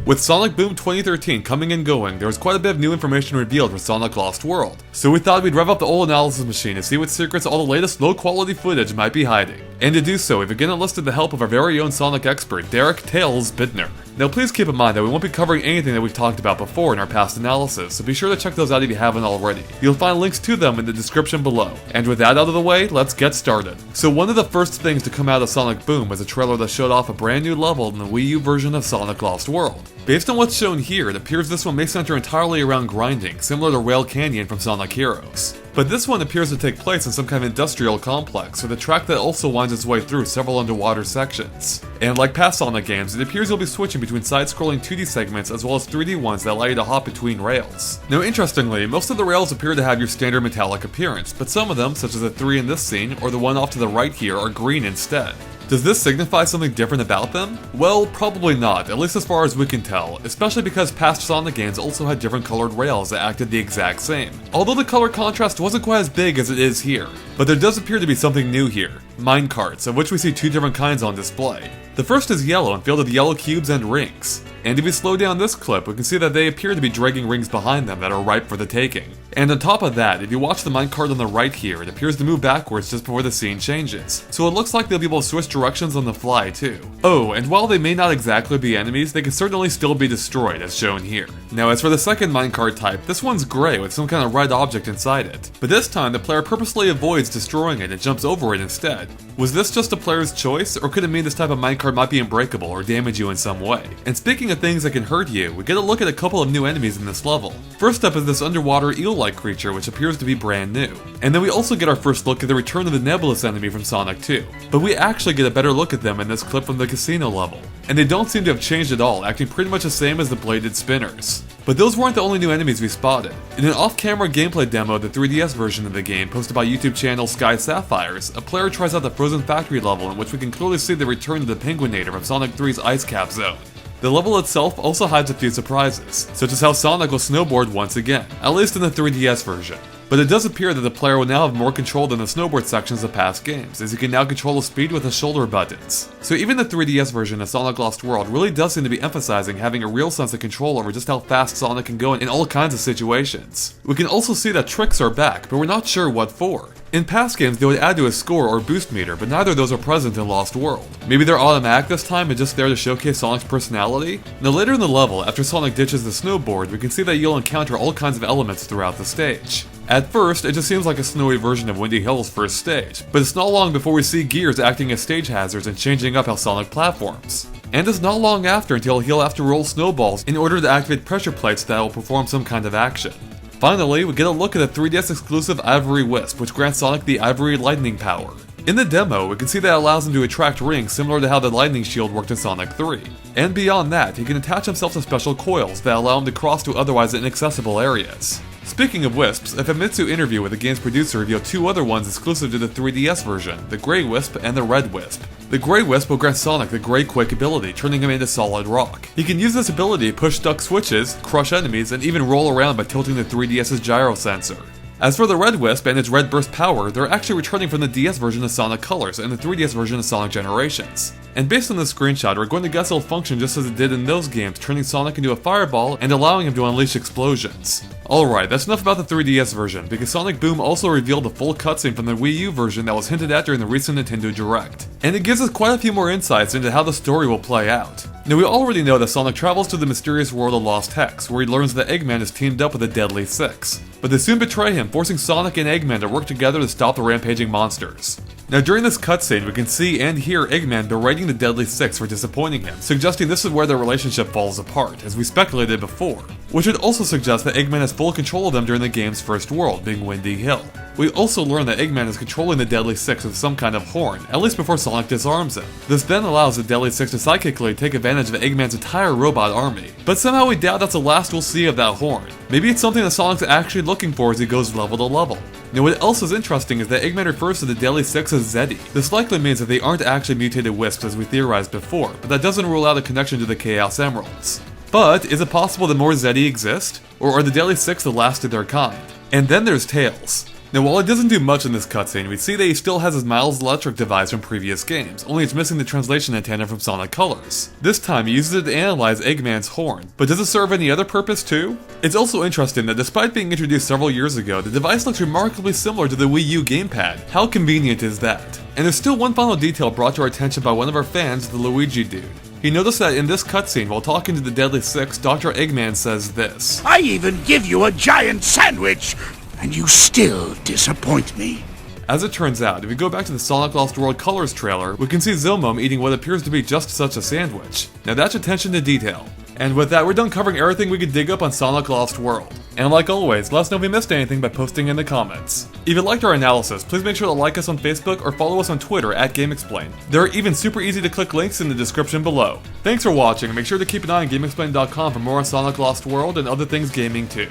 With Sonic Boom 2013 coming and going, there was quite a bit of new information revealed for Sonic Lost World, so we thought we'd rev up the old analysis machine to see what secrets all the latest low-quality footage might be hiding. And to do so, we've again enlisted the help of our very own Sonic expert, Derek Tails Bittner. Now please keep in mind that we won't be covering anything that we've talked about before in our past analysis, so be sure to check those out if you haven't already. You'll find links to them in the description below. And with that out of the way, let's get started. So one of the first things to come out of Sonic Boom was a trailer that showed off a brand new level in the Wii U version of Sonic Lost World. Based on what's shown here, it appears this one may center entirely around grinding, similar to Rail Canyon from Sonic Heroes. But this one appears to take place in some kind of industrial complex, with a track that also winds its way through several underwater sections. And like past Sonic games, it appears you'll be switching between side-scrolling 2D segments as well as 3D ones that allow you to hop between rails. Now interestingly, most of the rails appear to have your standard metallic appearance, but some of them, such as the 3 in this scene, or the one off to the right here, are green instead. Does this signify something different about them? Well, probably not, at least as far as we can tell, especially because past Sonic games also had different colored rails that acted the exact same. Although the color contrast wasn't quite as big as it is here. But there does appear to be something new here. Minecarts, of which we see two different kinds on display. The first is yellow and filled with yellow cubes and rings. And if we slow down this clip, we can see that they appear to be dragging rings behind them that are ripe for the taking. And on top of that, if you watch the minecart on the right here, it appears to move backwards just before the scene changes. So it looks like they'll be able to switch directions on the fly too. Oh, and while they may not exactly be enemies, they can certainly still be destroyed as shown here. Now as for the second minecart type, this one's gray with some kind of red object inside it. But this time the player purposely avoids destroying it and jumps over it instead. Was this just a player's choice, or could it mean this type of minecart might be unbreakable or damage you in some way? And speaking of things that can hurt you, we get a look at a couple of new enemies in this level. First up is this underwater eel-like creature, which appears to be brand new. And then we also get our first look at the return of the nebulous enemy from Sonic 2. But we actually get a better look at them in this clip from the casino level. And they don't seem to have changed at all, acting pretty much the same as the bladed spinners. But those weren't the only new enemies we spotted. In an off-camera gameplay demo of the 3DS version of the game posted by YouTube channel Sky Sapphires, a player tries out the Frozen Factory level in which we can clearly see the return of the Penguinator from Sonic 3's Ice Cap Zone. The level itself also hides a few surprises, such as how Sonic will snowboard once again, at least in the 3DS version. But it does appear that the player will now have more control than the snowboard sections of past games, as he can now control the speed with the shoulder buttons. So even the 3DS version of Sonic Lost World really does seem to be emphasizing having a real sense of control over just how fast Sonic can go in all kinds of situations. We can also see that tricks are back, but we're not sure what for. In past games, they would add to a score or boost meter, but neither of those are present in Lost World. Maybe they're automatic this time and just there to showcase Sonic's personality? Now later in the level, after Sonic ditches the snowboard, we can see that you'll encounter all kinds of elements throughout the stage. At first, it just seems like a snowy version of Windy Hill's first stage, but it's not long before we see gears acting as stage hazards and changing up how Sonic platforms. And it's not long after until he'll have to roll snowballs in order to activate pressure plates that will perform some kind of action. Finally, we get a look at the 3DS exclusive Ivory Wisp, which grants Sonic the Ivory Lightning power. In the demo, we can see that it allows him to attract rings similar to how the lightning shield worked in Sonic 3. And beyond that, he can attach himself to special coils that allow him to cross to otherwise inaccessible areas. Speaking of wisps, a Famitsu interview with the game's producer revealed two other ones exclusive to the 3DS version, the Grey Wisp and the Red Wisp. The Grey Wisp will grant Sonic the Grey Quick ability, turning him into solid rock. He can use this ability to push stuck switches, crush enemies, and even roll around by tilting the 3DS's gyro sensor. As for the Red Wisp and its Red Burst power, they're actually returning from the DS version of Sonic Colors and the 3DS version of Sonic Generations. And based on this screenshot, we're going to guess it'll function just as it did in those games, turning Sonic into a fireball and allowing him to unleash explosions. Alright, that's enough about the 3DS version, because Sonic Boom also revealed the full cutscene from the Wii U version that was hinted at during the recent Nintendo Direct. And it gives us quite a few more insights into how the story will play out. Now we already know that Sonic travels to the mysterious world of Lost Hex, where he learns that Eggman is teamed up with the Deadly Six. But they soon betray him, forcing Sonic and Eggman to work together to stop the rampaging monsters. Now during this cutscene, we can see and hear Eggman berating the Deadly Six for disappointing him, suggesting this is where their relationship falls apart, as we speculated before. Which would also suggest that Eggman has full control of them during the game's first world, being Windy Hill. We also learn that Eggman is controlling the Deadly Six with some kind of horn, at least before Sonic disarms him. This then allows the Deadly Six to psychically take advantage of Eggman's entire robot army. But somehow we doubt that's the last we'll see of that horn. Maybe it's something that Sonic's actually looking for as he goes level to level. Now what else is interesting is that Eggman refers to the Deadly Six as Zeddy. This likely means that they aren't actually mutated wisps as we theorized before, but that doesn't rule out a connection to the Chaos Emeralds. But is it possible that more Zeddy exist? Or are the Deadly Six the last of their kind? And then there's Tails. Now while it doesn't do much in this cutscene, we see that he still has his Miles Electric device from previous games, only it's missing the translation antenna from Sonic Colors. This time he uses it to analyze Eggman's horn, but does it serve any other purpose too? It's also interesting that despite being introduced several years ago, the device looks remarkably similar to the Wii U gamepad. How convenient is that? And there's still one final detail brought to our attention by one of our fans, the Luigi dude. He noticed that in this cutscene, while talking to the Deadly Six, Dr. Eggman says this: I even give you a giant sandwich, and you still disappoint me. As it turns out, if we go back to the Sonic Lost World Colors trailer, we can see Zilmum eating what appears to be just such a sandwich. Now that's attention to detail. And with that, we're done covering everything we could dig up on Sonic Lost World. And like always, let us know if we missed anything by posting in the comments. If you liked our analysis, please make sure to like us on Facebook or follow us on Twitter at GameXplain. There are even super easy to click links in the description below. Thanks for watching, and make sure to keep an eye on GameXplain.com for more on Sonic Lost World and other things gaming too.